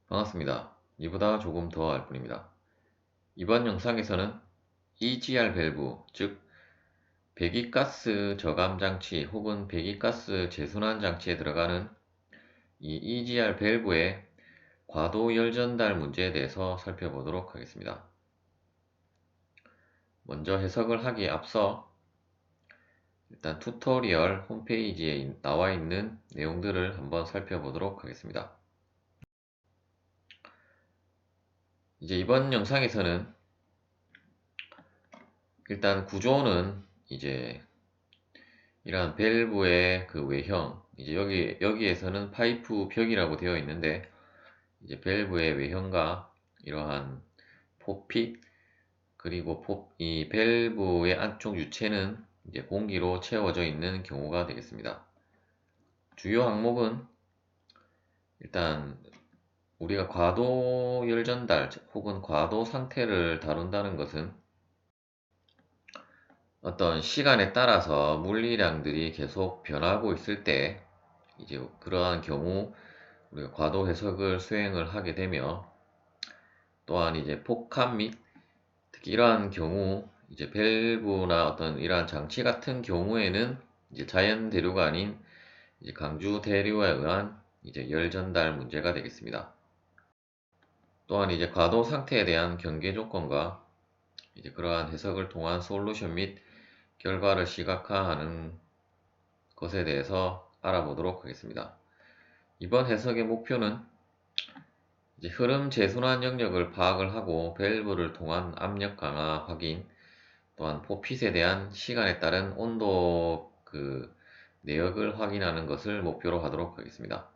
반갑습니다. 이보다 조금 더 알 뿐입니다. 이번 영상에서는 EGR 밸브, 즉 배기가스 저감 장치 혹은 배기가스 재순환 장치에 들어가는 이 EGR 밸브의 과도 열 전달 문제에 대해서 살펴보도록 하겠습니다. 먼저 해석을 하기에 앞서 일단 튜토리얼 홈페이지에 나와 있는 내용들을 한번 살펴보도록 하겠습니다. 이제 이번 영상에서는 일단 구조는 이제 이러한 밸브의 그 외형, 이제 여기에서는 파이프 벽이라고 되어 있는데, 이제 밸브의 외형과 이러한 포핏, 그리고 이 밸브의 안쪽 유체는 이제 공기로 채워져 있는 경우가 되겠습니다. 주요 항목은 일단 우리가 과도 열 전달 혹은 과도 상태를 다룬다는 것은 어떤 시간에 따라서 물리량들이 계속 변하고 있을 때 이제 그러한 경우 우리가 과도 해석을 수행을 하게 되며, 또한 이제 폭합 및 특히 이러한 경우 이제 밸브나 어떤 이러한 장치 같은 경우에는 이제 자연 대류가 아닌 이제 강주 대류에 의한 이제 열 전달 문제가 되겠습니다. 또한 이제 과도 상태에 대한 경계 조건과 이제 그러한 해석을 통한 솔루션 및 결과를 시각화하는 것에 대해서 알아보도록 하겠습니다. 이번 해석의 목표는 이제 흐름 재순환 영역을 파악을 하고 밸브를 통한 압력 강화 확인, 또한 포핏에 대한 시간에 따른 온도 내역을 확인하는 것을 목표로 하도록 하겠습니다.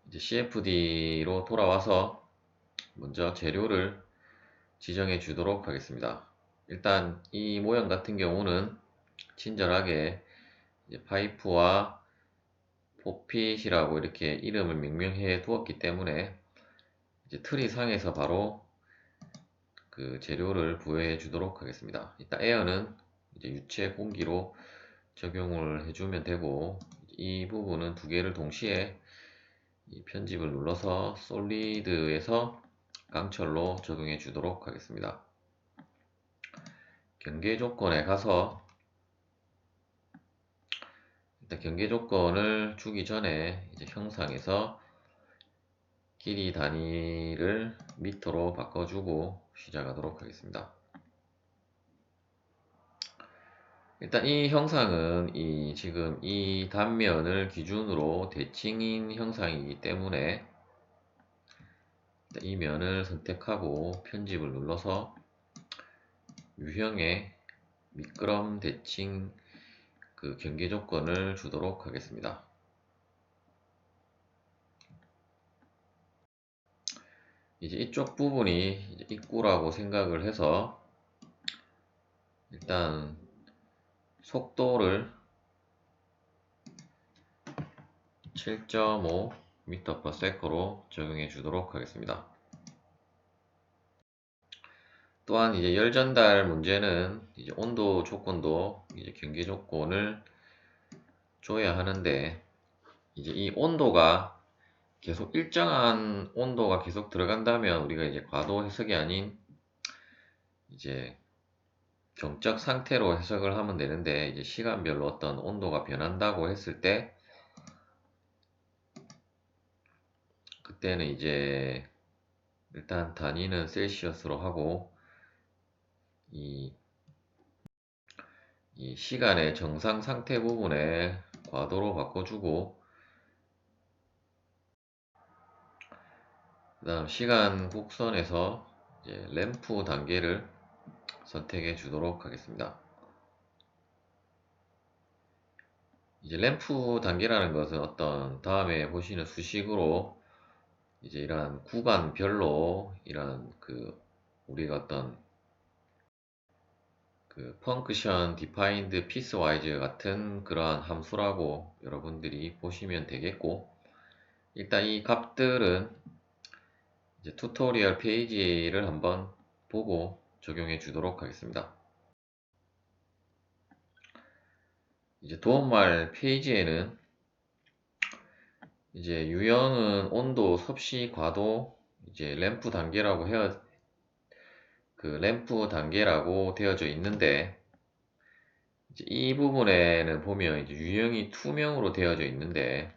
이제 CFD로 돌아와서 먼저 재료를 지정해 주도록 하겠습니다. 일단 이 모형 같은 경우는 친절하게 이제 파이프와 포핏이라고 이렇게 이름을 명명해 두었기 때문에 이제 트리 상에서 바로 그 재료를 부여해 주도록 하겠습니다. 이따 에어는 이제 유체 공기로 적용을 해주면 되고, 이 부분은 두 개를 동시에 이 편집을 눌러서 솔리드에서 강철로 적용해 주도록 하겠습니다. 경계 조건에 가서 일단 경계 조건을 주기 전에 이제 형상에서 길이 단위를 미터로 바꿔주고 시작하도록 하겠습니다. 일단 이 형상은 지금 이 단면을 기준으로 대칭인 형상이기 때문에 이 면을 선택하고 편집을 눌러서 유형의 미끄럼 대칭 그 경계 조건을 주도록 하겠습니다. 이제 이쪽 부분이 이제 입구라고 생각을 해서 일단 속도를 7.5 m/s로 적용해 주도록 하겠습니다. 또한 이제 열 전달 문제는 이제 온도 조건도 이제 경계 조건을 줘야 하는데, 이제 이 온도가 계속 일정한 온도가 계속 들어간다면 우리가 이제 과도 해석이 아닌 이제 정적 상태로 해석을 하면 되는데, 이제 시간별로 어떤 온도가 변한다고 했을 때 그때는 이제 일단 단위는 셀시어스로 하고 이, 이 시간의 정상 상태 부분에 과도로 바꿔주고, 그 다음 시간 곡선에서 이제 램프 단계를 선택해 주도록 하겠습니다. 이제 램프 단계라는 것은 어떤 다음에 보시는 수식으로 이제 이러한 구간별로 이러한 우리가 어떤 펑크션 디파인드 피스와이즈 같은 그러한 함수라고 여러분들이 보시면 되겠고, 일단 이 값들은 이제 튜토리얼 페이지를 한번 보고 적용해 주도록 하겠습니다. 이제 도움말 페이지에는 이제 유형은 온도, 섭씨, 과도, 이제 램프 단계라고 램프 단계라고 되어져 있는데, 이제 이 부분에는 보면 이제 유형이 투명으로 되어져 있는데,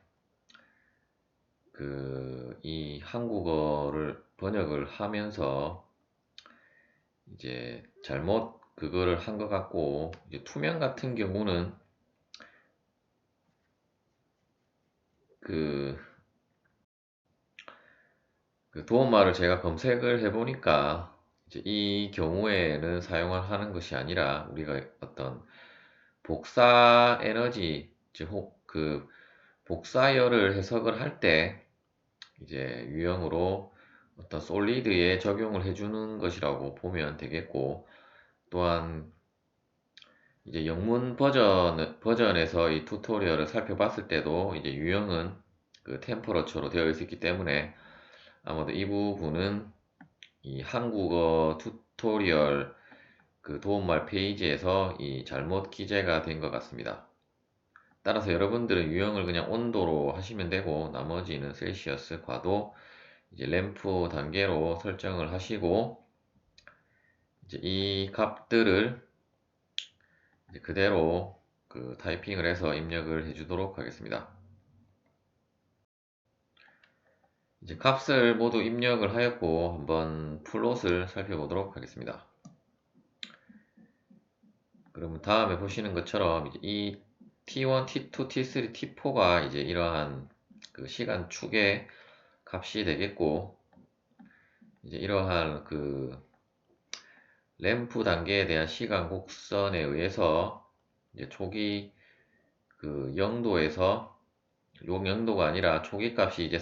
이 한국어를 번역을 하면서 이제 잘못 그거를 한 것 같고, 이제 투명 같은 경우는 그, 그 도움말을 제가 검색을 해보니까 이제 이 경우에는 사용을 하는 것이 아니라 우리가 어떤 복사 에너지, 그 복사열을 해석을 할 때 이제 유형으로 어떤 솔리드에 적용을 해주는 것이라고 보면 되겠고, 또한 이제 영문 버전에서 이 튜토리얼을 살펴봤을 때도 이제 유형은 그 템퍼러처로 되어 있었기 때문에 아마도 이 부분은 이 한국어 튜토리얼 그 도움말 페이지에서 이 잘못 기재가 된 것 같습니다. 따라서 여러분들은 유형을 그냥 온도로 하시면 되고, 나머지는 셀시어스, 과도, 이제 램프 단계로 설정을 하시고, 이제 이 값들을 이제 그대로 타이핑을 해서 입력을 해주도록 하겠습니다. 이제 값을 모두 입력을 하였고, 한번 플롯을 살펴보도록 하겠습니다. 그러면 다음에 보시는 것처럼 이제 이 T1, T2, T3, T4가 이제 이러한 그 시간 축의 값이 되겠고, 이제 이러한 램프 단계에 대한 시간 곡선에 의해서 이제 초기 0도에서 용 0도가 아니라 초기 값이 이제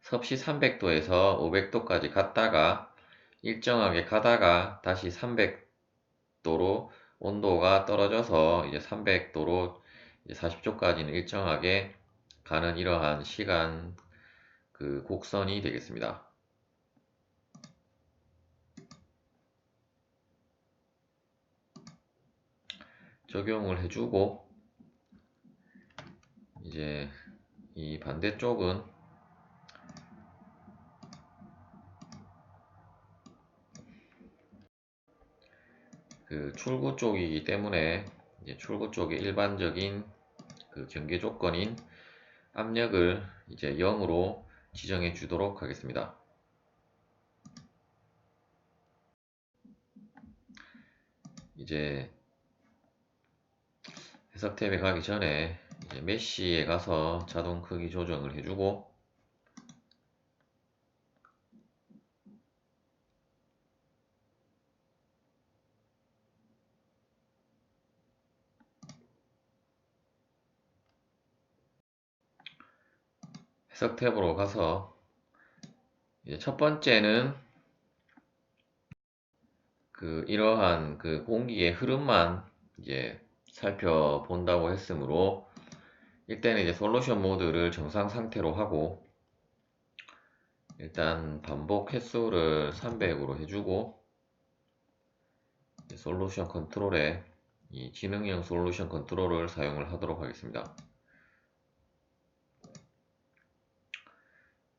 섭씨 300도에서 500도까지 갔다가 일정하게 가다가 다시 300도로 온도가 떨어져서 이제 300도로 이제 40초까지는 일정하게 가는 이러한 시간 곡선이 되겠습니다. 적용을 해주고, 이제 이 반대쪽은 출구 쪽이기 때문에 이제 출구 쪽의 일반적인 경계 조건인 압력을 이제 0으로 지정해 주도록 하겠습니다. 이제 해석 탭에 가기 전에 이제 메쉬에 가서 자동 크기 조정을 해주고, 해석 탭으로 가서 이제 첫 번째는 이러한 공기의 흐름만 이제 살펴본다고 했으므로, 이때는 이제 솔루션 모드를 정상 상태로 하고, 일단 반복 횟수를 300으로 해주고, 솔루션 컨트롤에 이 지능형 솔루션 컨트롤을 사용을 하도록 하겠습니다.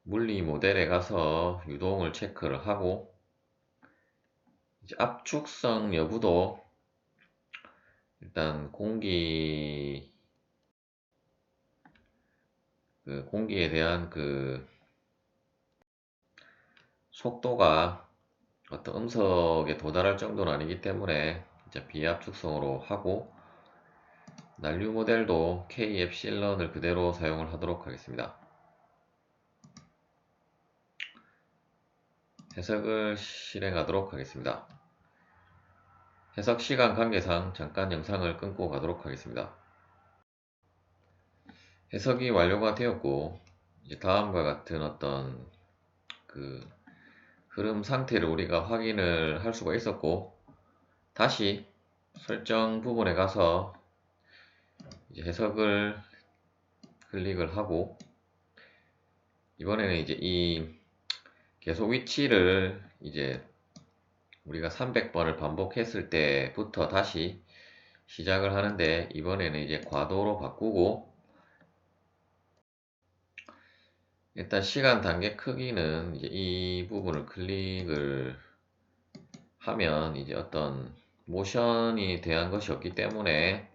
물리 모델에 가서 유동을 체크를 하고, 이제 압축성 여부도 일단 공기에 대한 속도가 어떤 음석에 도달할 정도는 아니기 때문에 이제 비압축성으로 하고, 난류 모델도 K엡실런을 그대로 사용을 하도록 하겠습니다. 해석을 실행하도록 하겠습니다. 해석 시간 관계상 잠깐 영상을 끊고 가도록 하겠습니다. 해석이 완료가 되었고, 이제 다음과 같은 어떤 흐름 상태를 우리가 확인을 할 수가 있었고, 다시 설정 부분에 가서 이제 해석을 클릭을 하고, 이번에는 이제 이 계속 위치를 이제 우리가 300번을 반복했을 때부터 다시 시작을 하는데, 이번에는 이제 과도로 바꾸고, 일단 시간 단계 크기는 이제 이 부분을 클릭을 하면 이제 어떤 모션이 대한 것이 없기 때문에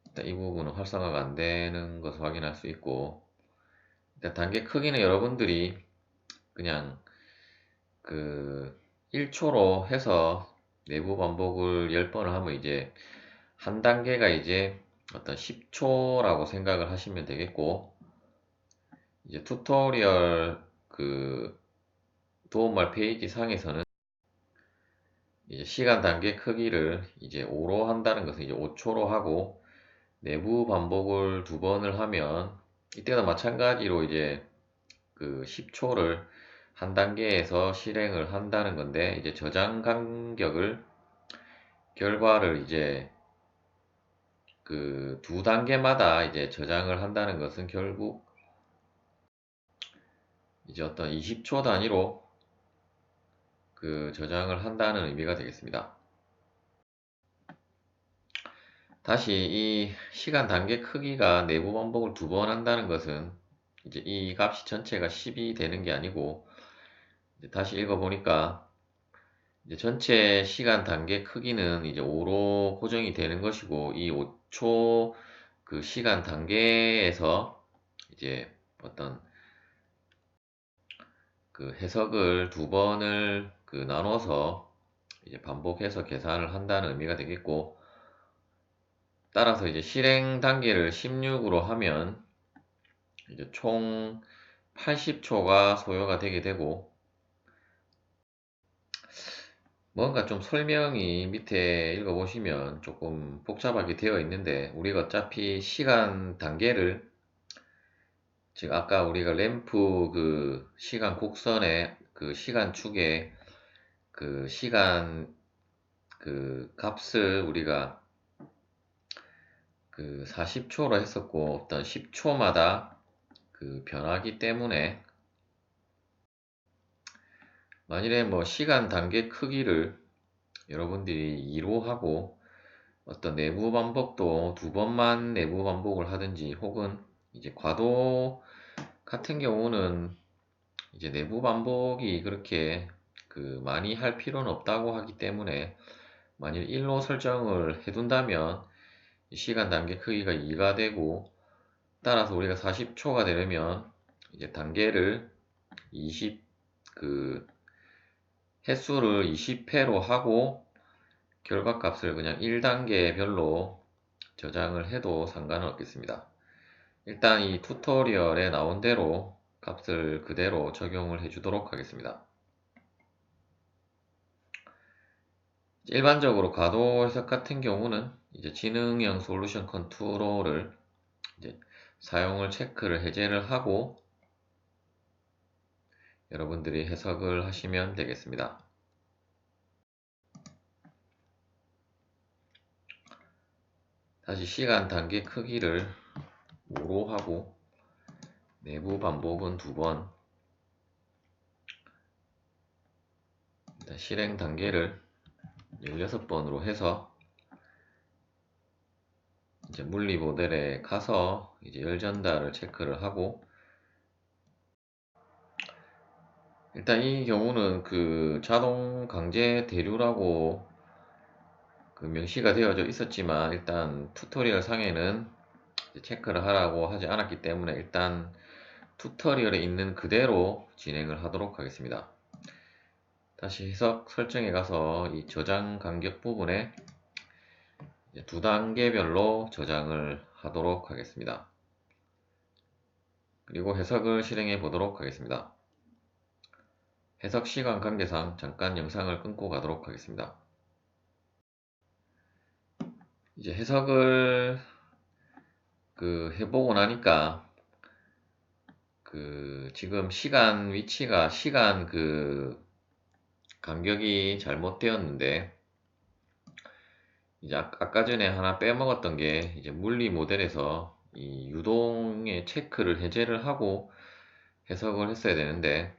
일단 이 부분은 활성화가 안 되는 것을 확인할 수 있고, 일단 단계 크기는 여러분들이 그냥 그 1초로 해서 내부 반복을 10번을 하면 이제 한 단계가 이제 어떤 10초라고 생각을 하시면 되겠고, 이제 튜토리얼 그 도움말 페이지 상에서는 이제 시간 단계 크기를 이제 5로 한다는 것은 이제 5초로 하고, 내부 반복을 2번을 하면 이때도 마찬가지로 이제 그 10초를 한 단계에서 실행을 한다는 건데, 이제 저장 간격을 결과를 이제 그 두 단계마다 이제 저장을 한다는 것은 결국 이제 어떤 20초 단위로 그 저장을 한다는 의미가 되겠습니다. 다시 이 시간 단계 크기가 내부 반복을 2번 한다는 것은 이제 이 값이 전체가 10이 되는 게 아니고, 이제 다시 읽어보니까 이제 전체 시간 단계 크기는 이제 5로 고정이 되는 것이고, 이 5초 그 시간 단계에서 이제 어떤 그 해석을 2번을 그 나눠서 이제 반복해서 계산을 한다는 의미가 되겠고, 따라서 이제 실행 단계를 16으로 하면 이제 총 80초가 소요가 되게 되고, 뭔가 좀 설명이 밑에 읽어보시면 조금 복잡하게 되어 있는데, 우리가 어차피 시간 단계를 지금 아까 우리가 램프 그 시간 곡선의 그 시간축에 그 시간 그 값을 우리가 그 40초로 했었고, 어떤 10초마다 그 변하기 때문에 만일에 뭐 시간 단계 크기를 여러분들이 2로 하고 어떤 내부 반복도 2번만 내부 반복을 하든지, 혹은 이제 과도 같은 경우는 이제 내부 반복이 그렇게 그 많이 할 필요는 없다고 하기 때문에 만일 1로 설정을 해둔다면 시간 단계 크기가 2가 되고, 따라서 우리가 40초가 되려면 이제 단계를 20 그 횟수를 20회로 하고 결과값을 그냥 1단계별로 저장을 해도 상관은 없겠습니다. 일단 이 튜토리얼에 나온 대로 값을 그대로 적용을 해주도록 하겠습니다. 일반적으로 가도 해석 같은 경우는 이제 지능형 솔루션 컨트롤을 이제 사용을 체크를 해제를 하고 여러분들이 해석을 하시면 되겠습니다. 다시 시간 단계 크기를 5로 하고 내부 반복은 2번, 실행 단계를 16번으로 해서 이제 물리 모델에 가서 이제 열 전달을 체크를 하고, 일단 이 경우는 그 자동 강제 대류라고 그 명시가 되어져 있었지만, 일단 튜토리얼 상에는 체크를 하라고 하지 않았기 때문에 일단 튜토리얼에 있는 그대로 진행을 하도록 하겠습니다. 다시 해석 설정에 가서 이 저장 간격 부분에 2단계별로 저장을 하도록 하겠습니다. 그리고 해석을 실행해 보도록 하겠습니다. 해석 시간 관계상 잠깐 영상을 끊고 가도록 하겠습니다. 이제 해석을 그 해보고 나니까 그 지금 시간 위치가 시간 그 간격이 잘못되었는데, 이제 아까 전에 하나 빼먹었던 게 이제 물리 모델에서 이 유동의 체크를 해제를 하고 해석을 했어야 되는데,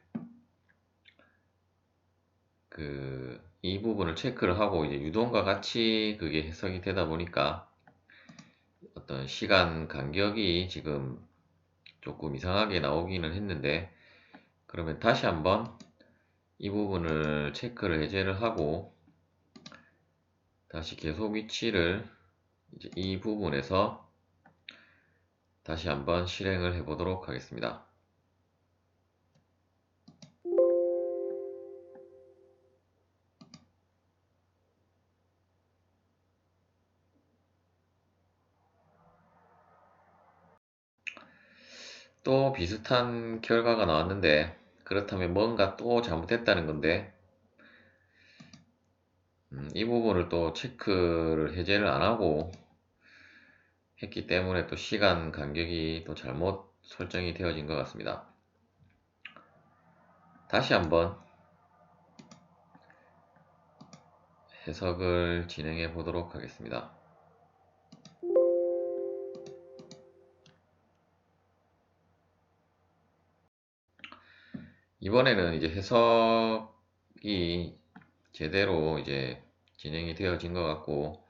그 이 부분을 체크를 하고 이제 유동과 같이 그게 해석이 되다 보니까 어떤 시간 간격이 지금 조금 이상하게 나오기는 했는데, 그러면 다시 한번 이 부분을 체크를 해제를 하고 다시 계속 위치를 이제 이 부분에서 다시 한번 실행을 해 보도록 하겠습니다. 또 비슷한 결과가 나왔는데, 그렇다면 뭔가 또 잘못했다는 건데, 이 부분을 또 체크를 해제를 안 하고 했기 때문에 또 시간 간격이 또 잘못 설정이 되어진 것 같습니다. 다시 한번 해석을 진행해 보도록 하겠습니다. 이번에는 이제 해석이 제대로 이제 진행이 되어진 것 같고,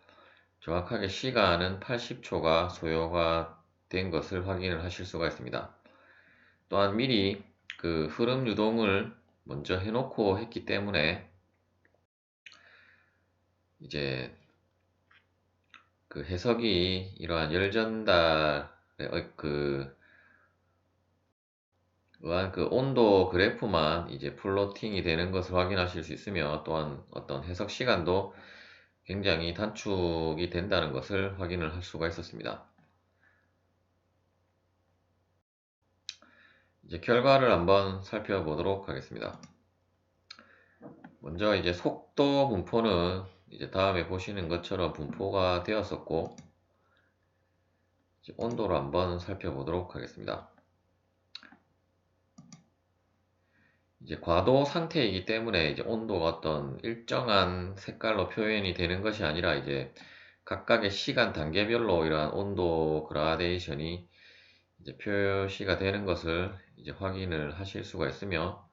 정확하게 시간은 80초가 소요가 된 것을 확인을 하실 수가 있습니다. 또한 미리 그 흐름 유동을 먼저 해놓고 했기 때문에 이제 그 해석이 이러한 열전달에 의한 그 온도 그래프만 이제 플로팅이 되는 것을 확인하실 수 있으며, 또한 어떤 해석 시간도 굉장히 단축이 된다는 것을 확인을 할 수가 있었습니다. 이제 결과를 한번 살펴보도록 하겠습니다. 먼저 이제 속도 분포는 이제 다음에 보시는 것처럼 분포가 되었었고, 이제 온도를 한번 살펴보도록 하겠습니다. 이제 과도 상태이기 때문에 이제 온도가 어떤 일정한 색깔로 표현이 되는 것이 아니라 이제 각각의 시간 단계별로 이러한 온도 그라데이션이 이제 표시가 되는 것을 이제 확인을 하실 수가 있으며,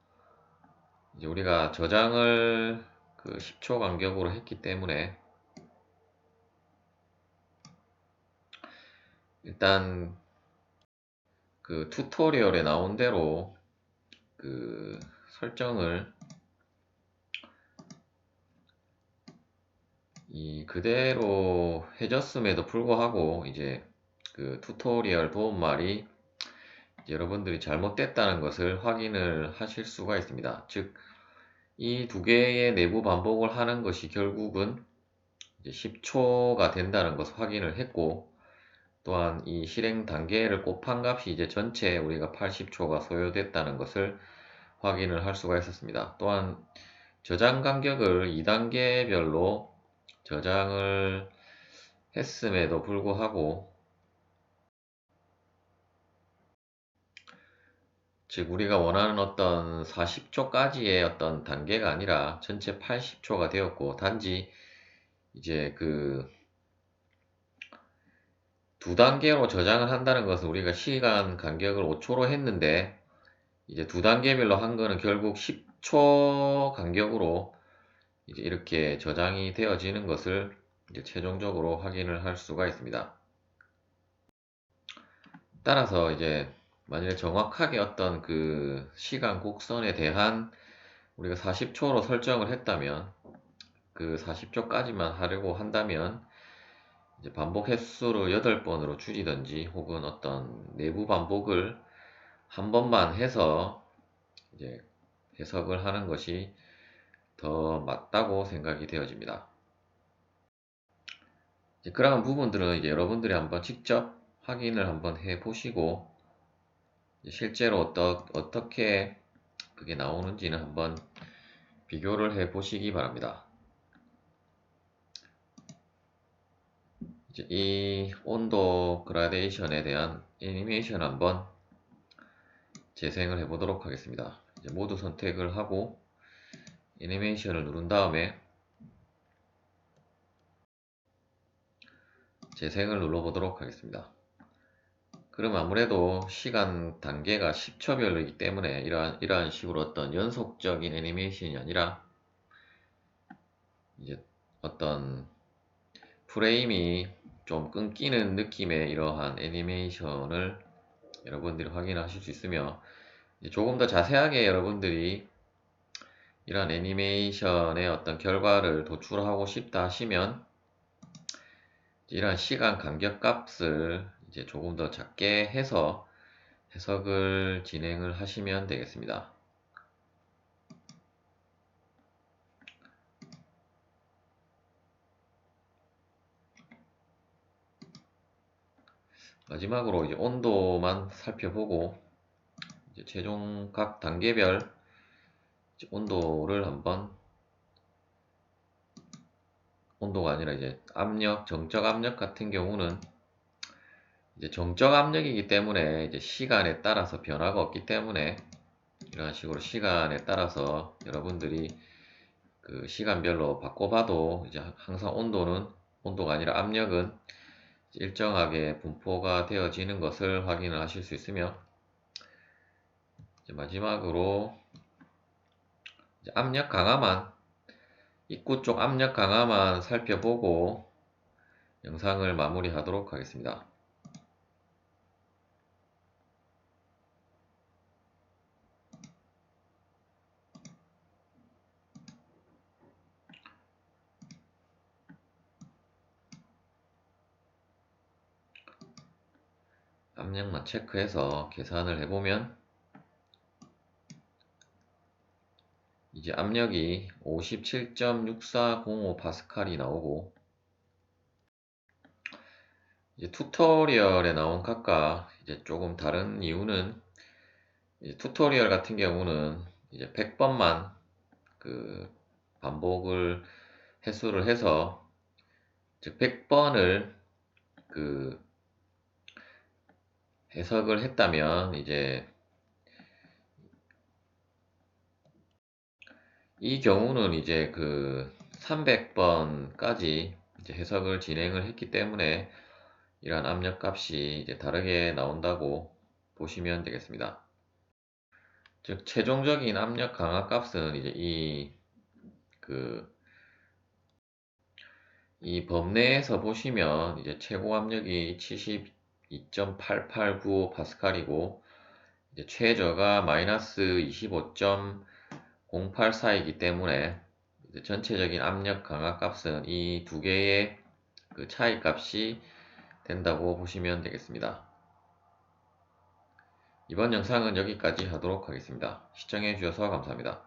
이제 우리가 저장을 그 10초 간격으로 했기 때문에 일단 그 튜토리얼에 나온 대로 그 설정을 그대로 해줬음에도 불구하고 이제 그 튜토리얼 도움말이 여러분들이 잘못됐다는 것을 확인을 하실 수가 있습니다. 즉, 이 두 개의 내부 반복을 하는 것이 결국은 이제 10초가 된다는 것을 확인을 했고, 또한 이 실행 단계를 곱한 값이 이제 전체 우리가 80초가 소요됐다는 것을 확인을 할 수가 있었습니다. 또한 저장 간격을 2단계별로 저장을 했음에도 불구하고, 즉 우리가 원하는 어떤 40초까지의 어떤 단계가 아니라 전체 80초가 되었고, 단지 이제 그 두 단계로 저장을 한다는 것은 우리가 시간 간격을 5초로 했는데, 이제 두 단계별로 한 거는 결국 10초 간격으로 이제 이렇게 저장이 되어지는 것을 이제 최종적으로 확인을 할 수가 있습니다. 따라서 이제 만약에 정확하게 어떤 그 시간 곡선에 대한 우리가 40초로 설정을 했다면, 그 40초까지만 하려고 한다면 이제 반복 횟수를 8번으로 줄이든지, 혹은 어떤 내부 반복을 한 번만 해서 이제 해석을 하는 것이 더 맞다고 생각이 되어집니다. 이제 그러한 부분들은 이제 여러분들이 한번 직접 확인을 한번 해 보시고, 실제로 어떻게 그게 나오는지는 한번 비교를 해 보시기 바랍니다. 이제 이 온도 그라데이션에 대한 애니메이션 한번 재생을 해 보도록 하겠습니다. 이제 모두 선택을 하고 애니메이션을 누른 다음에 재생을 눌러 보도록 하겠습니다. 그럼 아무래도 시간 단계가 10초별이기 때문에 이러한 식으로 어떤 연속적인 애니메이션이 아니라 이제 어떤 프레임이 좀 끊기는 느낌의 이러한 애니메이션을 여러분들이 확인하실 수 있으며, 이제 조금 더 자세하게 여러분들이 이런 애니메이션의 어떤 결과를 도출하고 싶다 하시면 이런 시간 간격 값을 이제 조금 더 작게 해서 해석을 진행을 하시면 되겠습니다. 마지막으로 이제 온도만 살펴보고 이제 최종 각 단계별 이제 온도를 한번, 온도가 아니라 이제 압력, 정적 압력 같은 경우는 이제 정적 압력이기 때문에 이제 시간에 따라서 변화가 없기 때문에 이런 식으로 시간에 따라서 여러분들이 그 시간별로 바꿔봐도 이제 항상 온도가 아니라 압력은 일정하게 분포가 되어지는 것을 확인을 하실 수 있으며, 이제 마지막으로 이제 압력 강화만, 입구 쪽 압력 강화만 살펴보고 영상을 마무리하도록 하겠습니다. 압력만 체크해서 계산을 해보면 이제 압력이 57.6405 파스칼이 나오고, 이제 튜토리얼에 나온 값과 이제 조금 다른 이유는, 이제 튜토리얼 같은 경우는 이제 100번만 그 반복을 횟수를 해서, 즉 100번을 그 해석을 했다면 이제 이 경우는 이제 그 300번까지 이제 해석을 진행을 했기 때문에 이러한 압력 값이 이제 다르게 나온다고 보시면 되겠습니다. 즉 최종적인 압력 강화 값은 이제 이 범내에서 보시면 이제 최고 압력이 72.8895 파스칼이고 이제 최저가 마이너스 25.084이기 때문에 이제 전체적인 압력 강화 값은 이 두 개의 그 차이 값이 된다고 보시면 되겠습니다. 이번 영상은 여기까지 하도록 하겠습니다. 시청해 주셔서 감사합니다.